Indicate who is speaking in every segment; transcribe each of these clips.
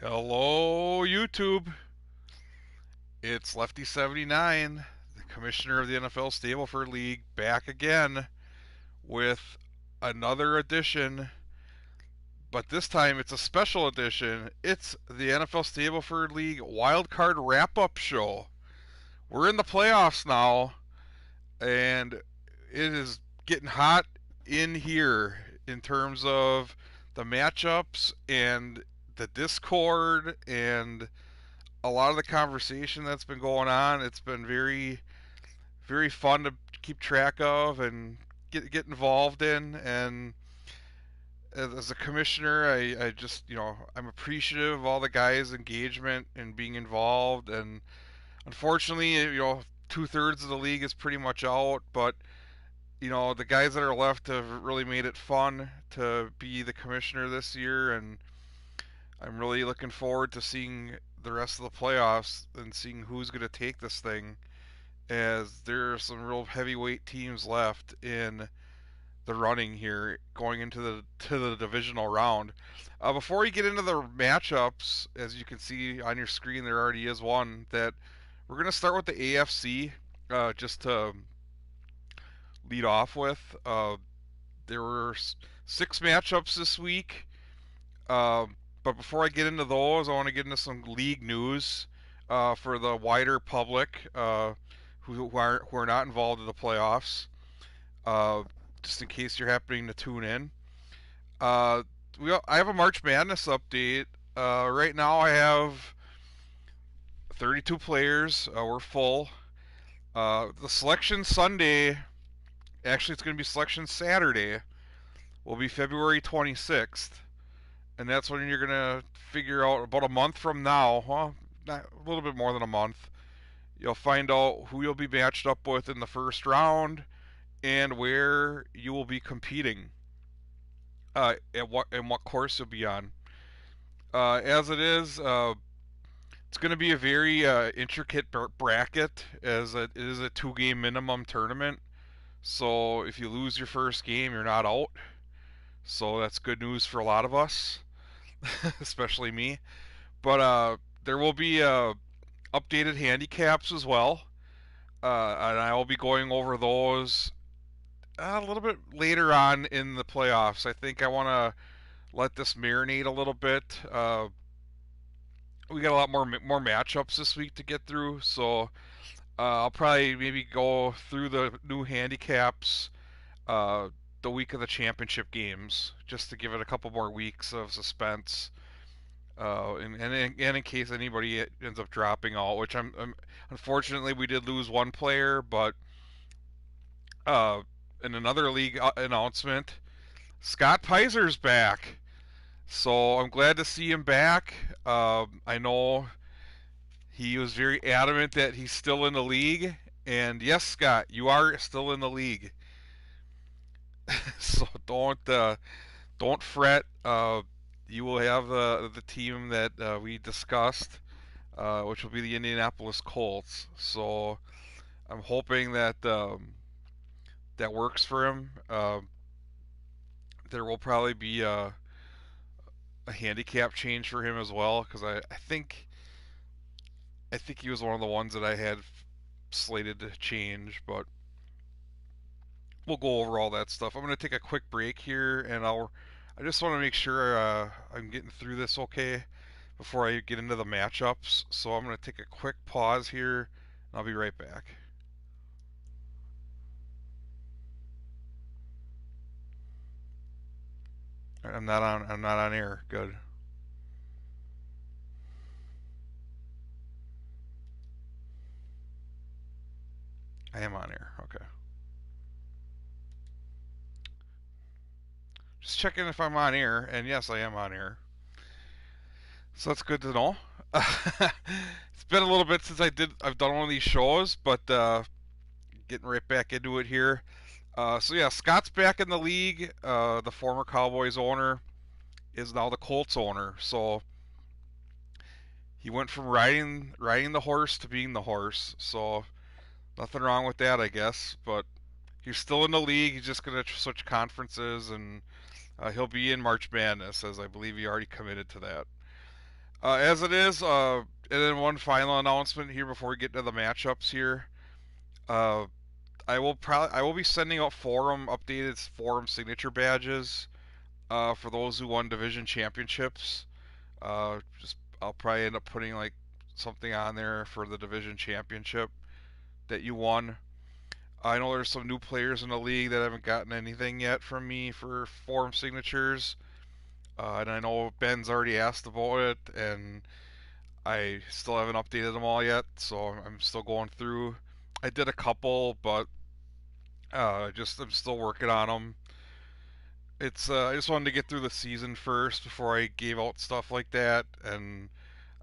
Speaker 1: Hello, YouTube. It's Lefty79, the commissioner of the NFL Stableford League, back again with another edition, but this time it's a special edition. It's the NFL Stableford League Wildcard Wrap Up Show. We're in the playoffs now, and it is getting hot in here in terms of the matchups and the Discord and a lot of the conversation that's been going on. It's been very fun to keep track of and get involved in. And as a commissioner, I just I'm appreciative of all the guys' engagement and being involved. And unfortunately, 2/3 of the league is pretty much out, but the guys that are left have really made it fun to be the commissioner this year, and I'm really looking forward to seeing the rest of the playoffs and seeing who's going to take this thing, as there are some real heavyweight teams left in the running here going into the divisional round. Before we get into the matchups, as you can see on your screen, there already is one that we're going to start with the AFC, just to lead off with. There were six matchups this week. But before I get into those, I want to get into some league news for the wider public who are not involved in the playoffs. Uh, just in case you're happening to tune in, uh, I have a March Madness update. Right now, I have 32 players. We're full. The selection Sunday, actually, it's going to be selection Saturday, will be February 26th. And that's when you're gonna figure out about a month from now, well, not, a little bit more than a month. You'll find out who you'll be matched up with in the first round and where you will be competing. At what course you'll be on. As it is, it's going to be a very intricate bracket, as it is a two-game minimum tournament. So if you lose your first game, you're not out. So that's good news for a lot of us, especially me. But there will be updated handicaps as well, and I will be going over those a little bit later on in the playoffs. I think I want to let this marinate a little bit. We got a lot more matchups this week to get through, so I'll probably maybe go through the new handicaps the week of the championship games, just to give it a couple more weeks of suspense. And in case anybody ends up dropping out, which unfortunately we did lose one player, but in another league announcement, Scott Piser's back, so I'm glad to see him back. I know he was very adamant that he's still in the league, and yes, Scott, you are still in the league, so don't fret. You will have the team that we discussed, which will be the Indianapolis Colts. So I'm hoping that that works for him. There will probably be a handicap change for him as well, because I think he was one of the ones that I had slated to change, but we'll go over all that stuff. I'm going to take a quick break here, and I just want to make sure I'm getting through this okay before I get into the matchups. So I'm going to take a quick pause here, and I'll be right back. I'm not on. I'm not on air. Good. I am on air. Okay. Just checking if I'm on air, and yes, I am on air. So that's good to know. It's been a little bit since I've done one of these shows, but getting right back into it here. So yeah, Scott's back in the league. The former Cowboys owner is now the Colts owner. So he went from riding the horse to being the horse. So nothing wrong with that, I guess. But he's still in the league. He's just gonna switch conferences, and he'll be in March Madness, as I believe he already committed to that. As it is, and then one final announcement here before we get to the matchups here. Uh, I will be sending out forum updated forum signature badges for those who won division championships. Just I'll probably end up putting like something on there for the division championship that you won. I know there's some new players in the league that haven't gotten anything yet from me for forum signatures, and I know Ben's already asked about it, and I still haven't updated them all yet, so I'm still going through. I did a couple, but just I'm still working on them. It's I just wanted to get through the season first before I gave out stuff like that, and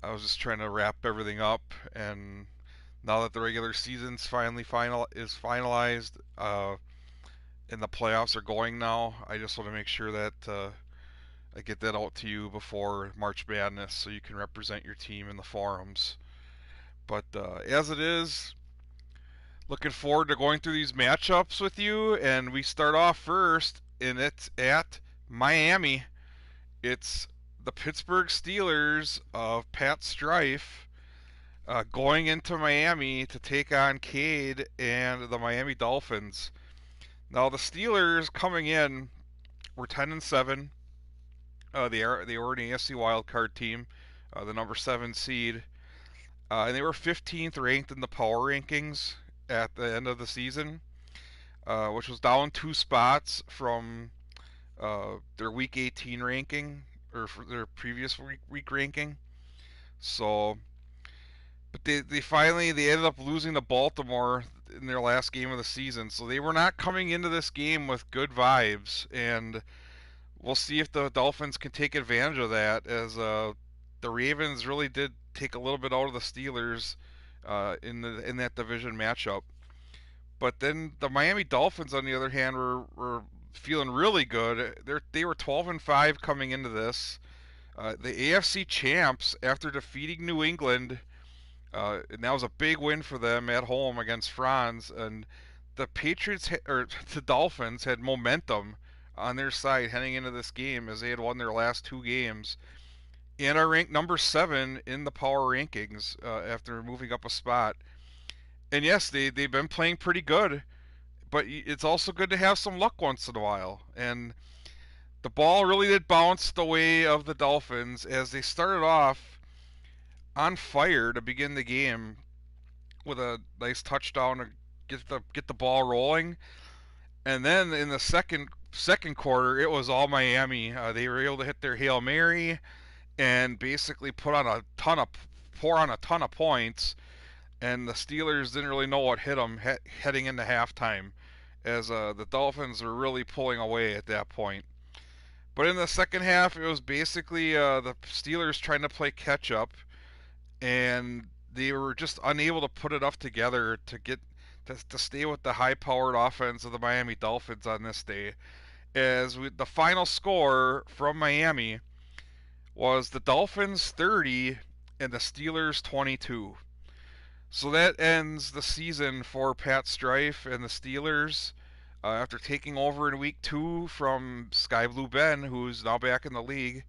Speaker 1: I was just trying to wrap everything up. And now that the regular season's finalized, and the playoffs are going now, I just want to make sure that I get that out to you before March Madness, so you can represent your team in the forums. But as it is, looking forward to going through these matchups with you, and we start off first, and it's at Miami. It's the Pittsburgh Steelers of Pat Strife going into Miami to take on Cade and the Miami Dolphins. Now the Steelers coming in were 10-7. They were an AFC wildcard team, the number 7 seed, and they were 15th ranked in the power rankings at the end of the season, which was down 2 spots from their Week 18 ranking or for their previous week ranking. So, but they ended up losing to Baltimore in their last game of the season. So they were not coming into this game with good vibes, and we'll see if the Dolphins can take advantage of that. As the Ravens really did take a little bit out of the Steelers in that division matchup. But then the Miami Dolphins, on the other hand, were feeling really good. They were 12-5 coming into this. The AFC champs, after defeating New England, and that was a big win for them at home against Franz. And the or the Dolphins had momentum on their side heading into this game as they had won their last 2 games and are ranked number 7 in the power rankings after moving up a spot. And yes, they've been playing pretty good, but it's also good to have some luck once in a while. And the ball really did bounce the way of the Dolphins as they started off on fire to begin the game with a nice touchdown to get the ball rolling. And then in the second quarter, it was all Miami. They were able to hit their Hail Mary and basically pour on a ton of points. And the Steelers didn't really know what hit them heading into halftime, as the Dolphins were really pulling away at that point. But in the second half, it was basically the Steelers trying to play catch up, and they were just unable to put enough together to stay with the high-powered offense of the Miami Dolphins on this day. The final score from Miami was the Dolphins 30 and the Steelers 22. So that ends the season for Pat Strife and the Steelers after taking over in week 2 from Sky Blue Ben, who's now back in the league.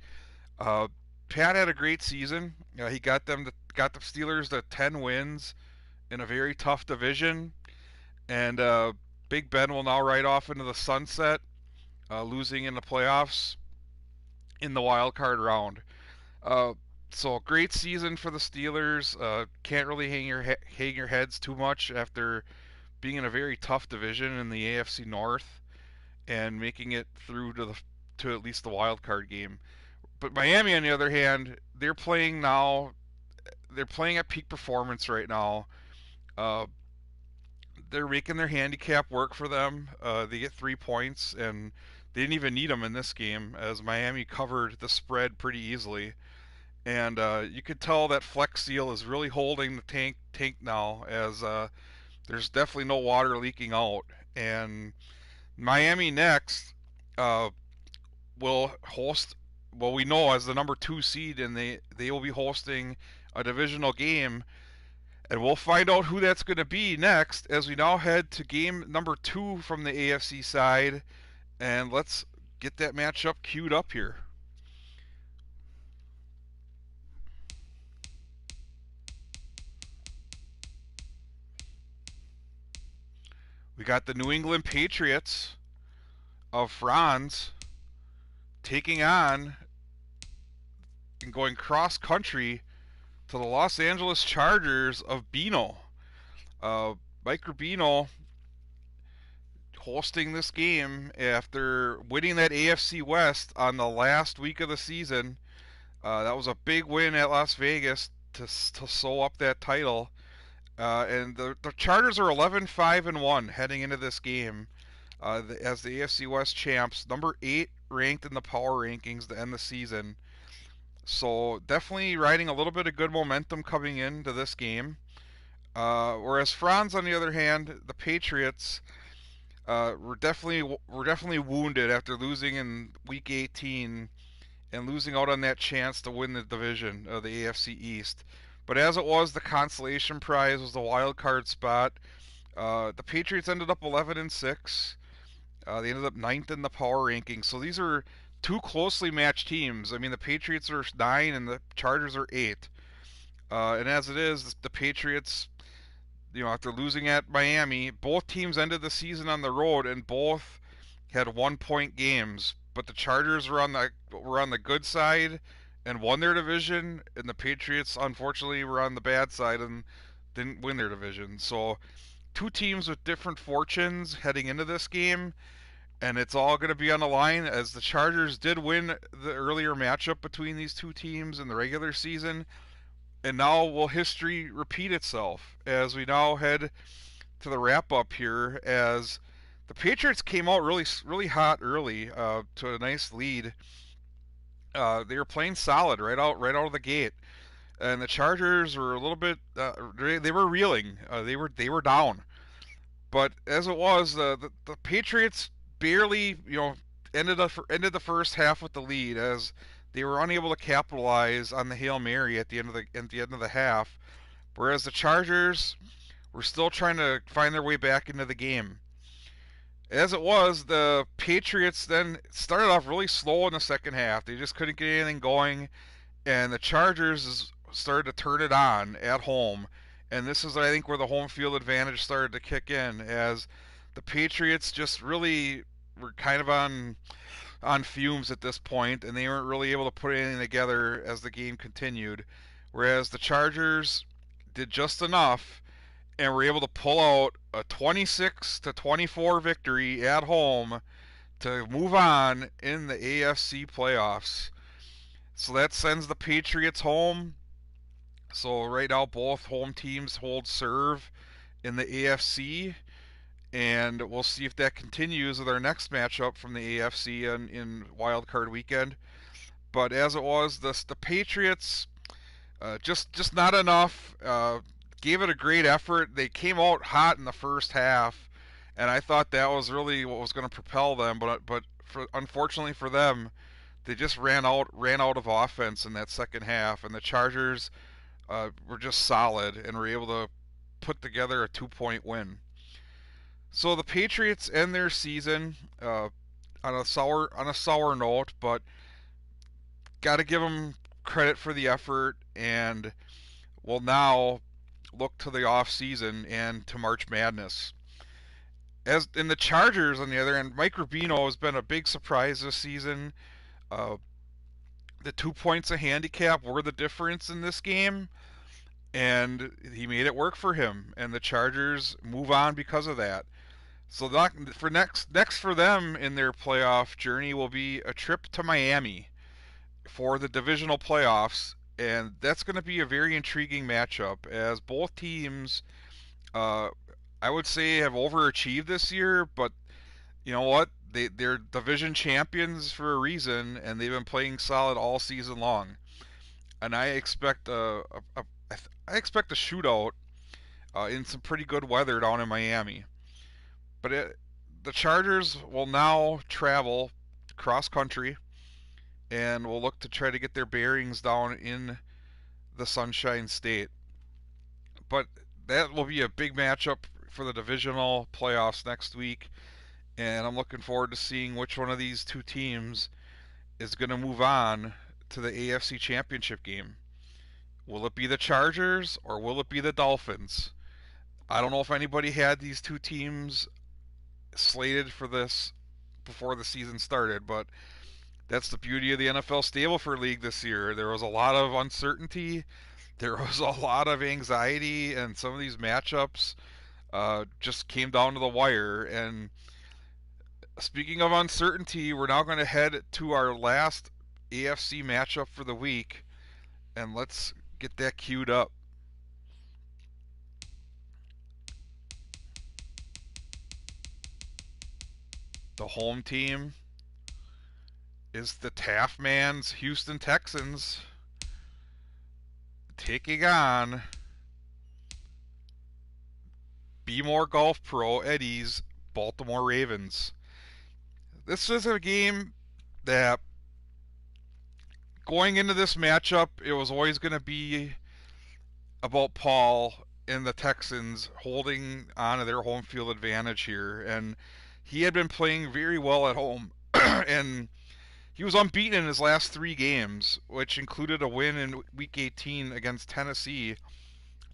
Speaker 1: Uh, Pat had a great season. He got the Steelers to 10 wins in a very tough division, and Big Ben will now ride off into the sunset, losing in the playoffs in the wild card round. Uh, so great season for the Steelers. Can't really hang your heads too much after being in a very tough division in the AFC North and making it through to at least the wild card game. But Miami, on the other hand, they're playing now. They're playing at peak performance right now. Uh, they're making their handicap work for them. They get 3 points, and they didn't even need them in this game as Miami covered the spread pretty easily. And you could tell that Flex Seal is really holding the tank now, as there's definitely no water leaking out. And Miami next will host, well, we know as the number 2 seed, and they will be hosting a divisional game. And we'll find out who that's going to be next as we now head to game number 2 from the AFC side. And let's get that matchup queued up here. We got the New England Patriots of Franz taking on and going cross country to the Los Angeles Chargers of Bino. Uh, Mike Rubino hosting this game after winning that AFC West on the last week of the season. That was a big win at Las Vegas to sew up that title. And the Chargers are 11-5-1 heading into this game as the AFC West champs, number 8 ranked in the power rankings to end the season. So definitely riding a little bit of good momentum coming into this game. Whereas Franz, on the other hand, the Patriots were definitely wounded after losing in Week 18 and losing out on that chance to win the division of the AFC East. But as it was, the consolation prize was the wild card spot. The Patriots ended up 11-6. They ended up ninth in the power rankings. So these are two closely matched teams. I mean, the Patriots are 9 and the Chargers are 8. And as it is, the Patriots, after losing at Miami, both teams ended the season on the road and both had 1-point games. But the Chargers were on the good side and won their division, and the Patriots unfortunately were on the bad side and didn't win their division. So two teams with different fortunes heading into this game, and it's all going to be on the line as the Chargers did win the earlier matchup between these two teams in the regular season. And now will history repeat itself as we now head to the wrap up here as the Patriots came out really really hot early to a nice lead. They were playing solid right out of the gate, and the Chargers were a little bit they were reeling. They were down, but as it was, the Patriots barely ended the first half with the lead as they were unable to capitalize on the Hail Mary at the end of the half, whereas the Chargers were still trying to find their way back into the game. As it was, the Patriots then started off really slow in the second half. They just couldn't get anything going, and the Chargers started to turn it on at home. And this is, I think, where the home field advantage started to kick in, as the Patriots just really were kind of on fumes at this point, and they weren't really able to put anything together as the game continued. Whereas the Chargers did just enough and were able to pull out a 26-24 victory at home to move on in the AFC playoffs. So that sends the Patriots home. So right now both home teams hold serve in the AFC, and we'll see if that continues with our next matchup from the AFC in Wild Card Weekend. But as it was, the Patriots just not enough. Gave it a great effort. They came out hot in the first half, and I thought that was really what was going to propel them. But unfortunately for them, they just ran out of offense in that second half, and the Chargers were just solid and were able to put together a 2-point win. So the Patriots end their season on a sour note, but got to give them credit for the effort, and will now look to the off season and to March Madness. As in the Chargers, on the other end, Mike Rubino has been a big surprise this season. Uh, the 2 points of handicap were the difference in this game, and he made it work for him. And the Chargers move on because of that. So next for them in their playoff journey will be a trip to Miami for the divisional playoffs, and that's going to be a very intriguing matchup as both teams, uh, I would say, have overachieved this year. But you know what? They're division champions for a reason, and they've been playing solid all season long. And I expect I expect a shootout in some pretty good weather down in Miami. But the Chargers will now travel cross country and will look to try to get their bearings down in the Sunshine State. But that will be a big matchup for the divisional playoffs next week, and I'm looking forward to seeing which one of these two teams is going to move on to the AFC Championship game. Will it be the Chargers or will it be the Dolphins? I don't know if anybody had these two teams slated for this before the season started, but that's the beauty of the NFL Stableford League this year. There was a lot of uncertainty, there was a lot of anxiety, and some of these matchups just came down to the wire. And speaking of uncertainty, we're now going to head to our last AFC matchup for the week, and let's get that queued up. The home team is the Taft Man's Houston Texans taking on Be More Golf Pro Eddie's Baltimore Ravens. This is a game that, going into this matchup, it was always going to be about Paul and the Texans holding on to their home field advantage here. And he had been playing very well at home. And he was unbeaten in his last 3 games, which included a win in Week 18 against Tennessee,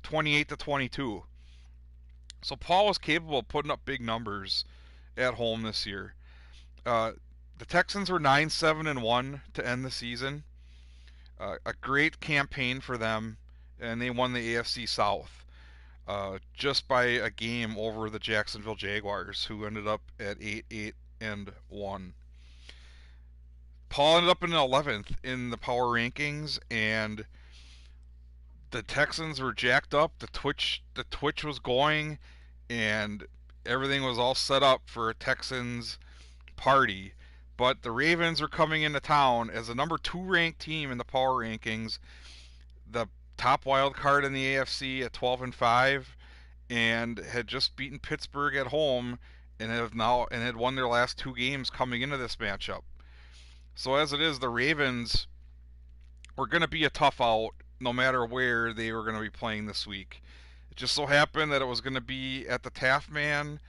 Speaker 1: 28-22. So Paul was capable of putting up big numbers at home this year. The Texans were 9-7-1 to end the season. A great campaign for them, and they won the AFC South just by a game over the Jacksonville Jaguars, who ended up at 8-1. Paul ended up in 11th in the power rankings, and the Texans were jacked up. The twitch was going, and everything was all set up for a Texans party. But the Ravens are coming into town as the number 2 ranked team in the power rankings, the top wild card in the AFC at 12-5, and had just beaten Pittsburgh at home and had won their last 2 games coming into this matchup. So as it is, the Ravens were going to be a tough out no matter where they were going to be playing this week. It just so happened that it was going to be at the Taft Man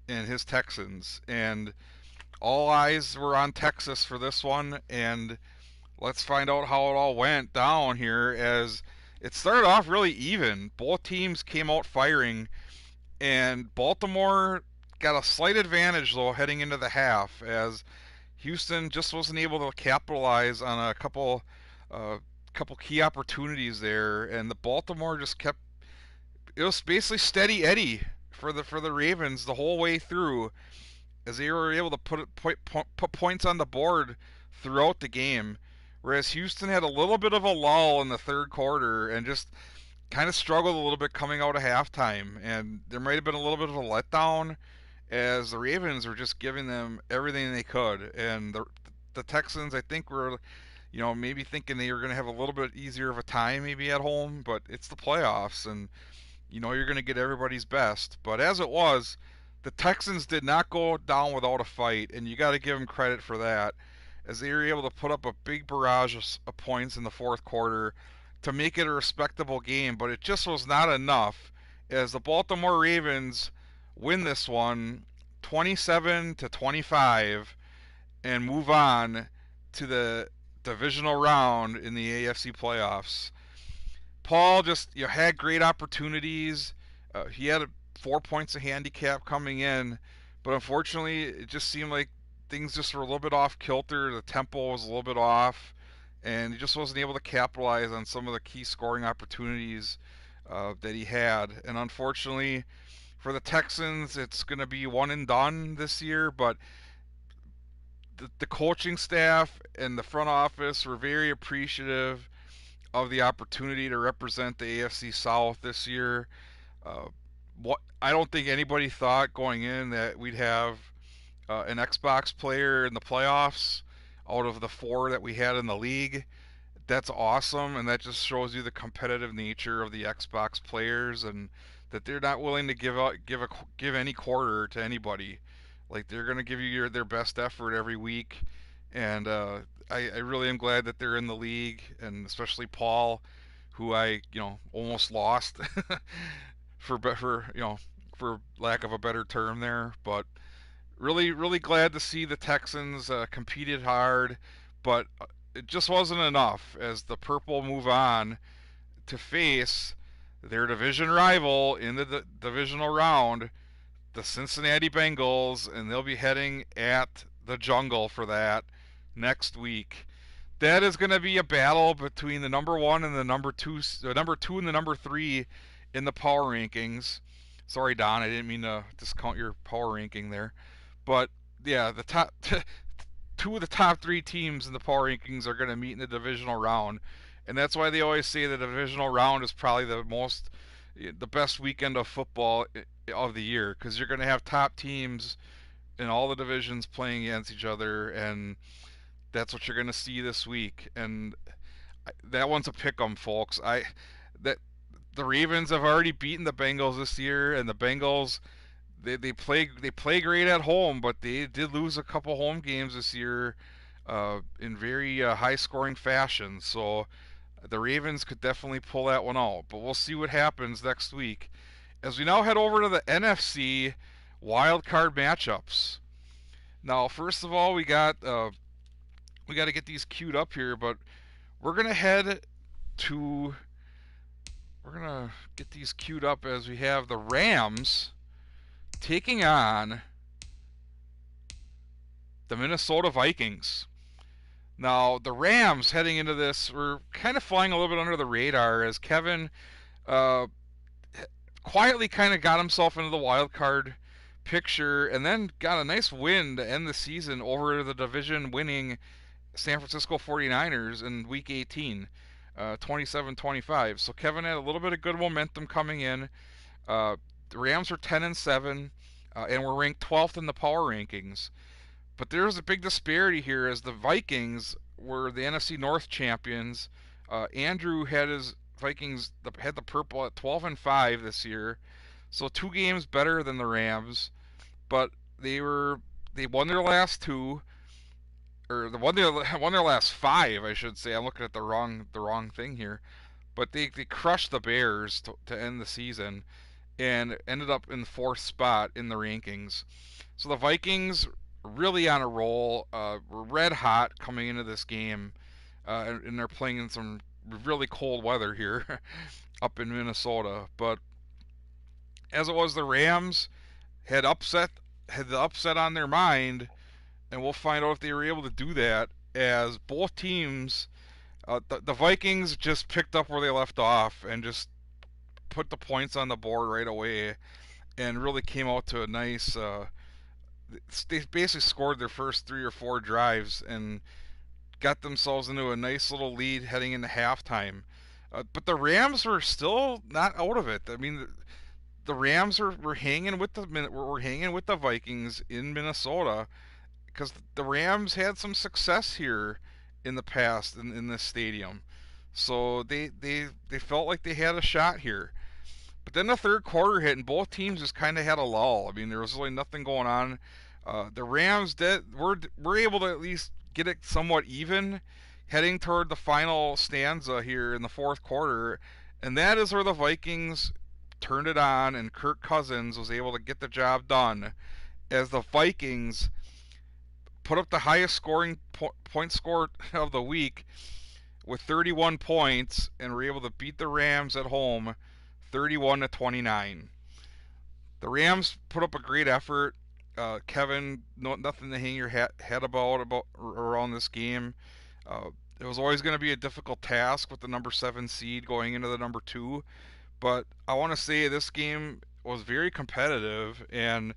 Speaker 1: and his Texans, and all eyes were on Texas for this one. And let's find out how it all went down here, as it started off really even. Both teams came out firing, and Baltimore got a slight advantage though heading into the half, as Houston just wasn't able to capitalize on a couple key opportunities there, and the Baltimore just kept. It was basically steady Eddie for the Ravens the whole way through, as they were able to put points on the board throughout the game, whereas Houston had a little bit of a lull in the third quarter and just kind of struggled a little bit coming out of halftime, and there might have been a little bit of a letdown as the Ravens were just giving them everything they could, and the Texans, I think, were maybe thinking they were going to have a little bit easier of a time maybe at home, but it's the playoffs, and you're going to get everybody's best. But as it was, the Texans did not go down without a fight, and you got to give them credit for that, as they were able to put up a big barrage of points in the fourth quarter to make it a respectable game. But it just was not enough, as the Baltimore Ravens win this one 27-25 and move on to the divisional round in the AFC playoffs. Paul just had great opportunities. He had 4 points of handicap coming in, but unfortunately it just seemed like things just were a little bit off kilter. The tempo was a little bit off, and he just wasn't able to capitalize on some of the key scoring opportunities that he had. And unfortunately for the Texans, it's going to be one and done this year, but the coaching staff and the front office were very appreciative of the opportunity to represent the AFC South this year. I don't think anybody thought going in that we'd have an Xbox player in the playoffs out of the 4 that we had in the league. That's awesome, and that just shows you the competitive nature of the Xbox players, and that they're not willing to give any quarter to anybody. Like, they're going to give you their best effort every week, and I really am glad that they're in the league, and especially Paul, who I almost lost for lack of a better term there. But really glad to see the Texans competed hard, but it just wasn't enough, as the Purple move on to face their division rival in the divisional round, the Cincinnati Bengals, and they'll be heading at the Jungle for that next week. That is going to be a battle between the number one and the number two and the number three in the power rankings. Sorry, Don, I didn't mean to discount your power ranking there, but yeah, the top two of the top three teams in the power rankings are going to meet in the divisional round, and that's why they always say the divisional round is probably the best weekend of football of the year, because you're going to have top teams in all the divisions playing against each other, and that's what you're going to see this week. And that one's a pick 'em, folks. That the Ravens have already beaten the Bengals this year, and the Bengals they play great at home, but they did lose a couple home games this year in very high scoring fashion. So the Ravens could definitely pull that one out. But we'll see what happens next week as we now head over to the NFC wild card matchups. Now, first of all, we got to get these queued up here, but we're gonna head to we're gonna get these queued up as we have the Rams taking on the Minnesota Vikings. Now, the Rams heading into this were kind of flying a little bit under the radar as Kevin uh, quietly kind of got himself into the wild card picture and then got a nice win to end the season over the division winning San Francisco 49ers in week 18, 27-25. So Kevin had a little bit of good momentum coming in. The Rams were 10-7 and were ranked 12th in the power rankings. But there's a big disparity here as the Vikings were the NFC North champions. Andrew had his Vikings had the purple at 12-5 this year, so 2 games better than the Rams. But they won their last two, or won their last 5, I should say. I'm looking at the wrong thing here. But they crushed the Bears to end the season and ended up in the 4th spot in the rankings. So the Vikings really on a roll, were red hot coming into this game, and they're playing in some really cold weather here up in Minnesota. But as it was, the Rams had the upset on their mind, and we'll find out if they were able to do that. As both teams, the Vikings just picked up where they left off and just put the points on the board right away, and really came out to a nice. They basically scored their first 3 or 4 drives and got themselves into a nice little lead heading into halftime. But the Rams were still not out of it. I mean, the Rams were hanging with the Vikings in Minnesota because the Rams had some success here in the past in this stadium. So they felt like they had a shot here. But then the third quarter hit, and both teams just kind of had a lull. I mean, there was really nothing going on. The Rams were able to at least get it somewhat even, heading toward the final stanza here in the fourth quarter, and that is where the Vikings turned it on, and Kirk Cousins was able to get the job done, as the Vikings put up the highest scoring point score of the week with 31 points, and were able to beat the Rams at home 31-29. The Rams put up a great effort. Kevin, nothing to hang your head about around this game. It was always going to be a difficult task with the number 7 seed going into the number 2, but I want to say this game was very competitive and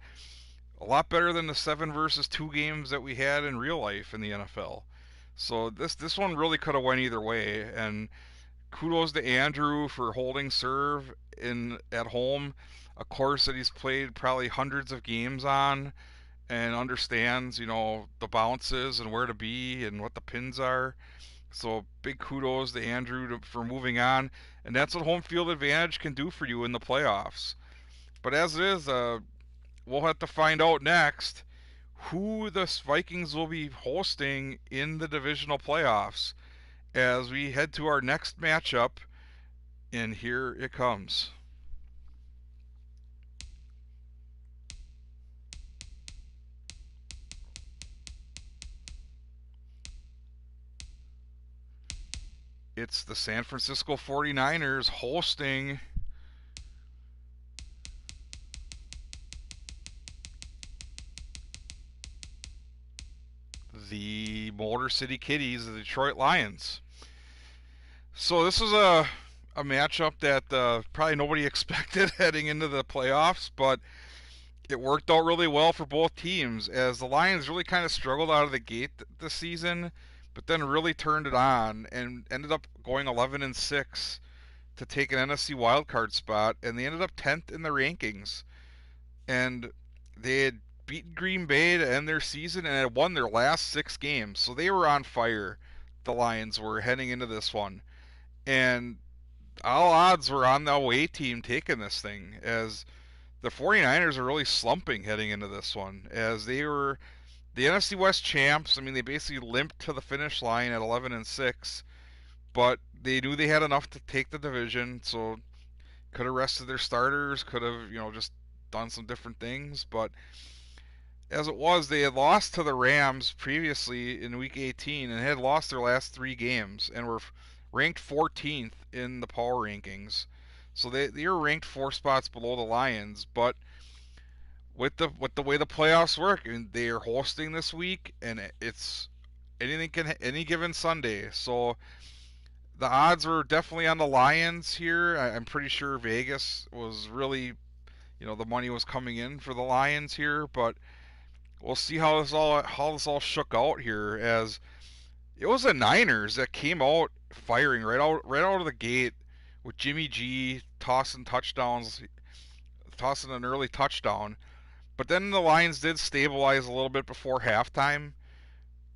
Speaker 1: a lot better than the 7 versus 2 games that we had in real life in the NFL. So this one really could have went either way, and kudos to Andrew for holding serve at home, a course that he's played probably hundreds of games on, and understands, the bounces and where to be and what the pins are. So big kudos to Andrew for moving on, and that's what home field advantage can do for you in the playoffs. But as it is, we'll have to find out next who the Vikings will be hosting in the divisional playoffs as we head to our next matchup, and here it comes. It's the San Francisco 49ers hosting the Motor City Kitties, the Detroit Lions. So this was a matchup that probably nobody expected heading into the playoffs, but it worked out really well for both teams as the Lions really kind of struggled out of the gate this season, but then really turned it on and ended up going 11-6 to take an NFC wildcard spot, and they ended up 10th in the rankings. And they had beaten Green Bay to end their season and had won their last 6 games, so they were on fire. The Lions were heading into this one, and all odds were on the away team taking this thing, as the 49ers are really slumping heading into this one, as they were the NFC West champs. I mean, they basically limped to the finish line at 11-6, but they knew they had enough to take the division, so could have rested their starters, could have, just done some different things, but as it was, they had lost to the Rams previously in Week 18 and had lost their last 3 games and were ranked 14th in the power rankings. So they were ranked 4 spots below the Lions, but with the way the playoffs work, I mean, they are hosting this week, and it's any given Sunday. So the odds were definitely on the Lions here. I'm pretty sure Vegas was really, the money was coming in for the Lions here, but we'll see how this all shook out here, as it was the Niners that came out firing right out of the gate with Jimmy G tossing an early touchdown. But then the Lions did stabilize a little bit before halftime,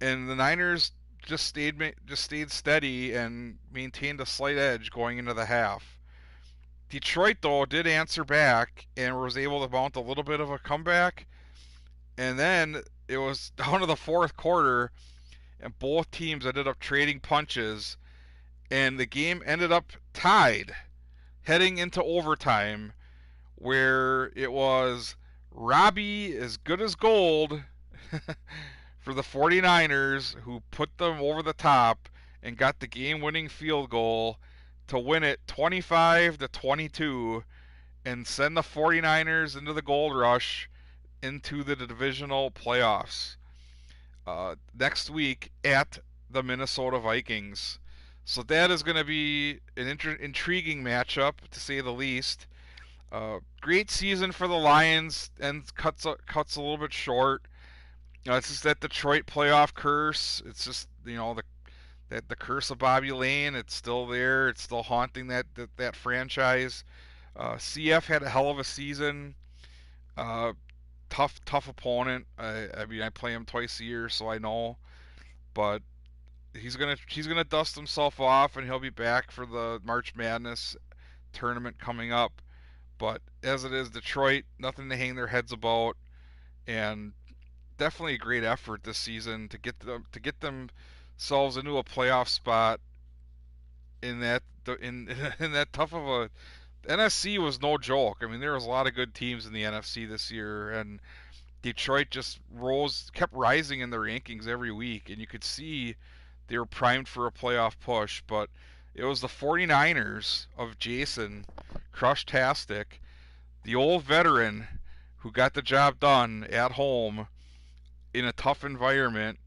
Speaker 1: and the Niners just stayed steady and maintained a slight edge going into the half. Detroit, though, did answer back and was able to mount a little bit of a comeback, and then it was down to the fourth quarter, and both teams ended up trading punches, and the game ended up tied heading into overtime, where it was Robbie as good as gold for the 49ers, who put them over the top and got the game-winning field goal to win it 25-22 and send the 49ers into the gold rush into the divisional playoffs next week at the Minnesota Vikings. So that is going to be an intriguing matchup, to say the least. Great season for the Lions, and cuts a little bit short. It's just that Detroit playoff curse. It's just the curse of Bobby Lane. It's still there. It's still haunting that franchise. CF had a hell of a season. Tough opponent. I mean, I play him twice a year, so I know. But he's gonna dust himself off, and he'll be back for the March Madness tournament coming up. But as it is, Detroit, nothing to hang their heads about, and definitely a great effort this season to get themselves into a playoff spot in that in that tough of a NFC was no joke. I mean, there was a lot of good teams in the NFC this year, and Detroit just kept rising in the rankings every week, and you could see they were primed for a playoff push. But it was the 49ers of Jason Crushtastic, the old veteran, who got the job done at home in a tough environment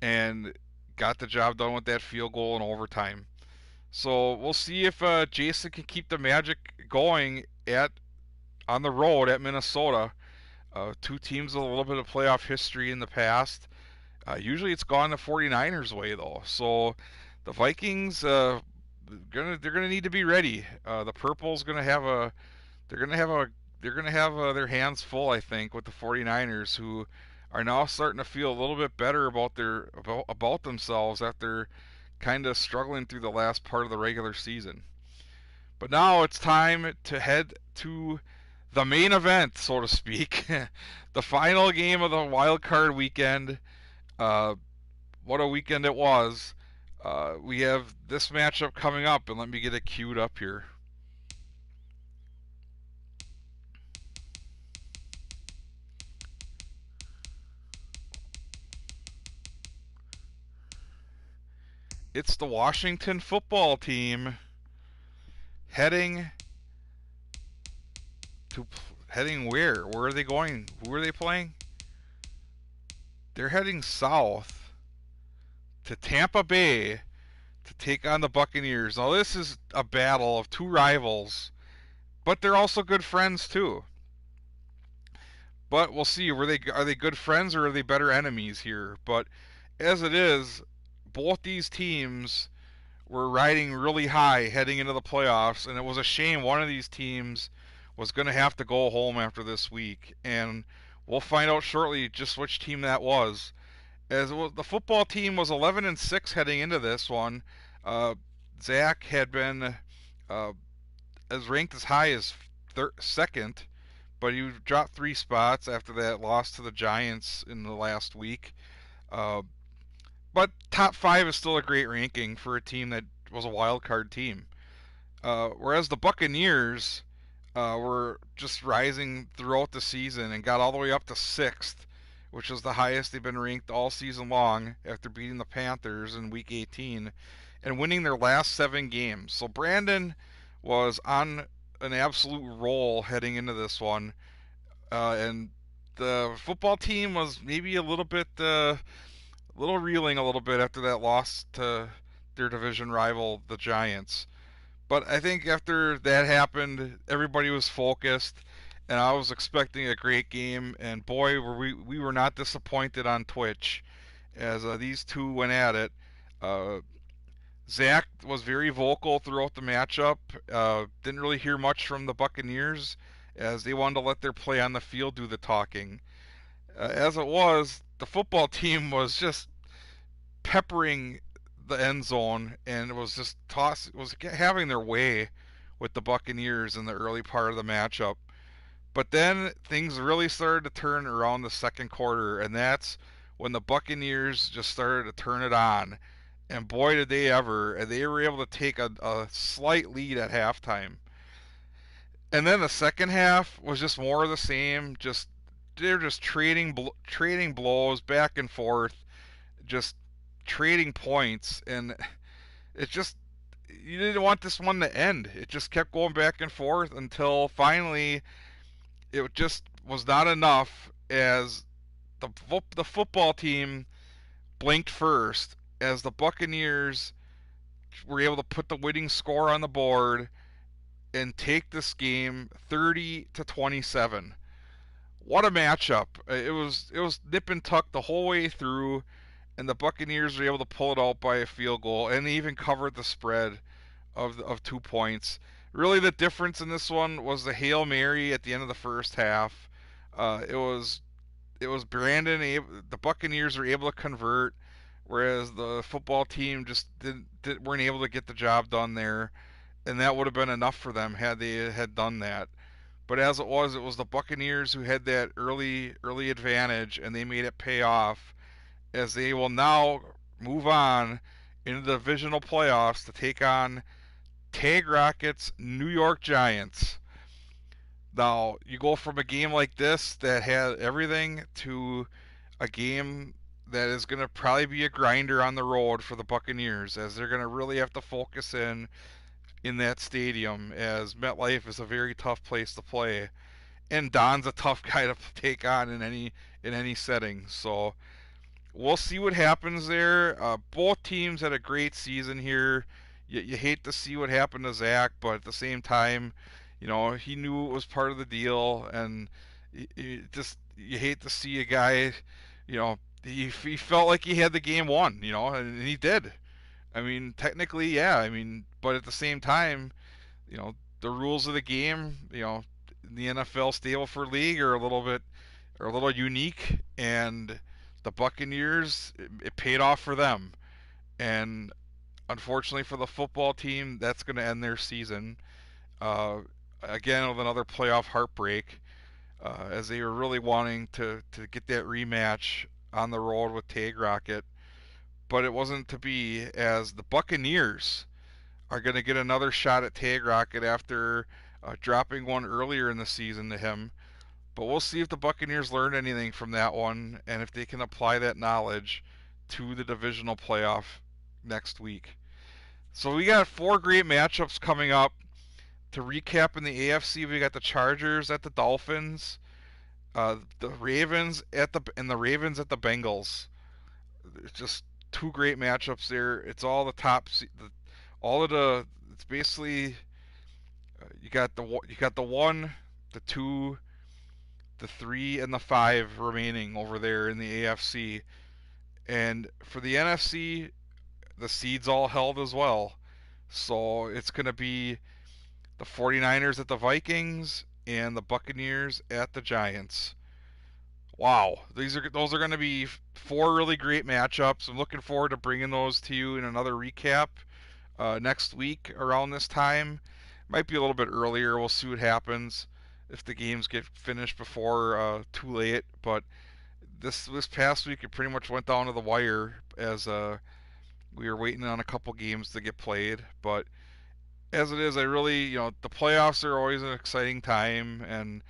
Speaker 1: and got the job done with that field goal in overtime. So we'll see if Jason can keep the magic going on the road at Minnesota. Two teams with a little bit of playoff history in the past. Usually it's gone the 49ers way, though. So the Vikings they're gonna need to be ready. The Purple's gonna have their hands full, I think, with the 49ers, who are now starting to feel a little bit better about themselves after kind of struggling through the last part of the regular season. But now it's time to head to the main event, so to speak, the final game of the wild card weekend. What a weekend it was. We have this matchup coming up, and let me get it queued up here. It's the Washington football team heading where? Where are they going? Who are they playing? They're heading south to Tampa Bay to take on the Buccaneers. Now, this is a battle of two rivals, but they're also good friends too. But we'll see. Are they good friends or are they better enemies here? But as it is, both these teams were riding really high heading into the playoffs, and it was a shame one of these teams was going to have to go home after this week. And we'll find out shortly just which team that was. As it was, the football team was 11-6 heading into this one. Uh, Zach had been uh, as ranked as high as second, but he dropped 3 spots after that loss to the Giants in the last week. Uh, but top 5 is still a great ranking for a team that was a wild card team. Whereas the Buccaneers were just rising throughout the season and got all the way up to 6th, which is the highest they've been ranked all season long after beating the Panthers in Week 18 and winning their last 7 games. So Brandon was on an absolute roll heading into this one, and the football team was maybe a little reeling a little bit after that loss to their division rival, the Giants. But I think after that happened, everybody was focused, and I was expecting a great game. And boy, we were not disappointed on Twitch as these two went at it. Uh, Zach was very vocal throughout the matchup. Didn't really hear much from the Buccaneers as they wanted to let their play on the field do the talking. As it was, the football team was just peppering the end zone and was having their way with the Buccaneers in the early part of the matchup. But then things really started to turn around the second quarter, and that's when the Buccaneers just started to turn it on. And boy, did they ever! And they were able to take a slight lead at halftime. And then the second half was just more of the same. They're just trading blows back and forth, just trading points, and it just you didn't want this one to end. It just kept going back and forth until finally it just was not enough as the football team blinked first as the Buccaneers were able to put the winning score on the board and take this game 30-27. What a matchup. It was nip and tuck the whole way through, and the Buccaneers were able to pull it out by a field goal, and they even covered the spread of 2 points. Really, the difference in this one was the Hail Mary at the end of the first half. It was Brandon. The Buccaneers were able to convert, whereas the football team just weren't able to get the job done there, and that would have been enough for them had they had done that. But as it was the Buccaneers who had that early advantage, and they made it pay off as they will now move on into the divisional playoffs to take on Tag Rockets New York Giants. Now, you go from a game like this that had everything to a game that is going to probably be a grinder on the road for the Buccaneers, as they're going to really have to focus in that stadium, as MetLife is a very tough place to play, and Don's a tough guy to take on in any setting. So we'll see what happens there. Both teams had a great season here. You hate to see what happened to Zach, but at the same time, he knew it was part of the deal, and you hate to see a guy, he felt like he had the game won, and he did. I mean, technically, yeah. I mean, but at the same time, the rules of the game, the NFL Stableford League are a little unique, and the Buccaneers, it paid off for them, and unfortunately for the football team, that's going to end their season. Uh, Again, with another playoff heartbreak, as they were really wanting to get that rematch on the road with Tag Rocket, but it wasn't to be, as the Buccaneers are going to get another shot at Tag Rocket after dropping one earlier in the season to him. But we'll see if the Buccaneers learned anything from that one and if they can apply that knowledge to the divisional playoff next week. So we got 4 great matchups coming up. To recap, in the AFC, we got the Chargers at the Dolphins, the Ravens at the Bengals. It's just two great matchups there. It's all the top, all of the. It's basically you got the one, the two, the three, and the five remaining over there in the AFC. And for the NFC, the seeds all held as well. So it's going to be the 49ers at the Vikings and the Buccaneers at the Giants. Wow, those are going to be four really great matchups. I'm looking forward to bringing those to you in another recap next week around this time. Might be a little bit earlier. We'll see what happens if the games get finished before too late. But this past week, it pretty much went down to the wire as we were waiting on a couple games to get played. But as it is, I really, the playoffs are always an exciting time, and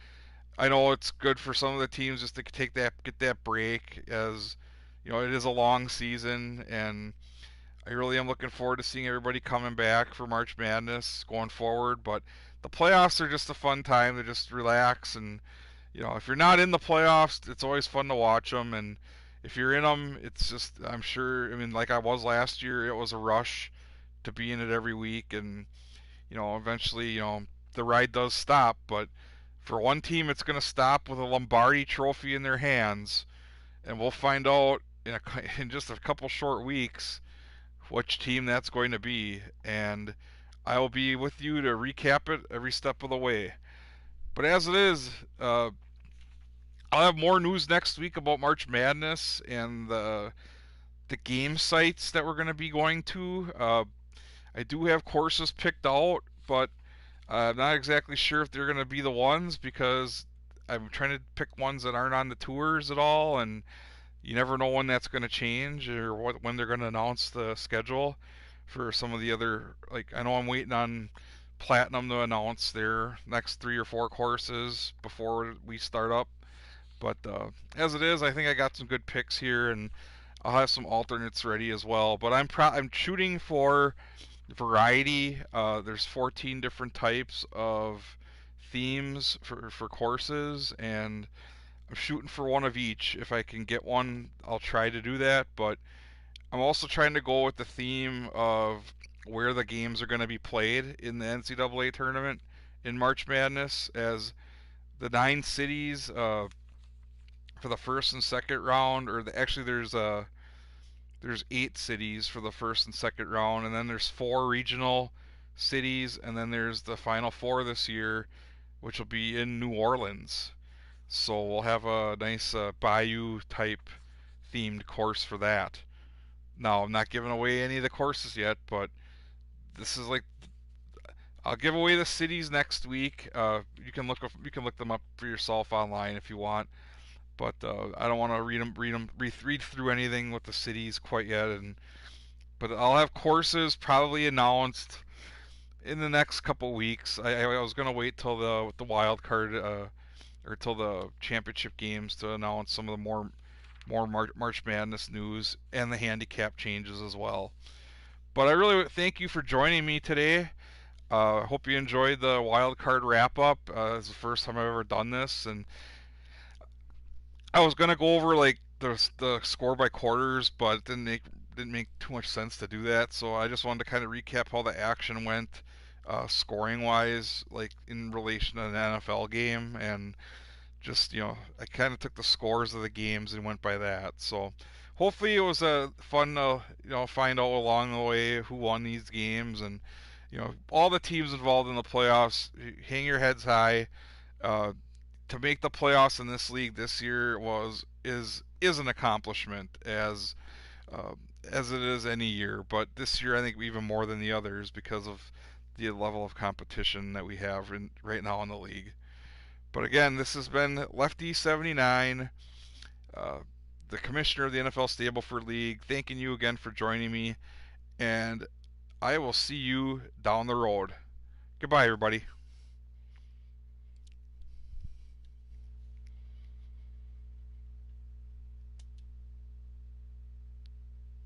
Speaker 1: I know it's good for some of the teams just to get that break, as it is a long season, and I really am looking forward to seeing everybody coming back for March Madness going forward. But the playoffs are just a fun time to just relax, and if you're not in the playoffs, it's always fun to watch them, and if you're in them, it's just, I'm sure, I mean, like I was last year, it was a rush to be in it every week, and eventually, the ride does stop, but for one team, it's going to stop with a Lombardi trophy in their hands, and we'll find out in just a couple short weeks which team that's going to be, and I will be with you to recap it every step of the way. But as it is, I'll have more news next week about March Madness and the game sites that we're going to be going to. I do have courses picked out, but I'm not exactly sure if they're going to be the ones, because I'm trying to pick ones that aren't on the tours at all, and you never know when that's going to change or when they're going to announce the schedule for some of the other. Like, I know I'm waiting on Platinum to announce their next 3 or 4 courses before we start up. But as it is, I think I got some good picks here, and I'll have some alternates ready as well. But I'm shooting for variety. There's 14 different types of themes for courses, and I'm shooting for one of each. If I can get one, I'll try to do that. But I'm also trying to go with the theme of where the games are going to be played in the NCAA tournament in March Madness, as the 9 cities for the first and second round, or actually there's 8 cities for the first and second round, and then there's 4 regional cities, and then there's the final 4 this year, which will be in New Orleans. So we'll have a nice Bayou type themed course for that. Now, I'm not giving away any of the courses yet, but this is like, I'll give away the cities next week. You can look them up for yourself online if you want. But I don't want to read through anything with the cities quite yet. But I'll have courses probably announced in the next couple weeks. I was gonna wait till the wild card or till the championship games to announce some of the more March Madness news and the handicap changes as well. But I really thank you for joining me today. I hope you enjoyed the wild card wrap up. It's the first time I've ever done this, and I was gonna go over like the score by quarters, but it didn't make too much sense to do that. So I just wanted to kind of recap how the action went, scoring wise, like in relation to an NFL game, and just I kind of took the scores of the games and went by that. So hopefully it was a fun to find out along the way who won these games, and all the teams involved in the playoffs. Hang your heads high. Uh, to make the playoffs in this league this year is an accomplishment, uh, as it is any year. But this year, I think even more than the others, because of the level of competition that we have right now in the league. But again, this has been Lefty 79, uh, the commissioner of the NFL Stableford League. Thanking you again for joining me, and I will see you down the road. Goodbye, everybody.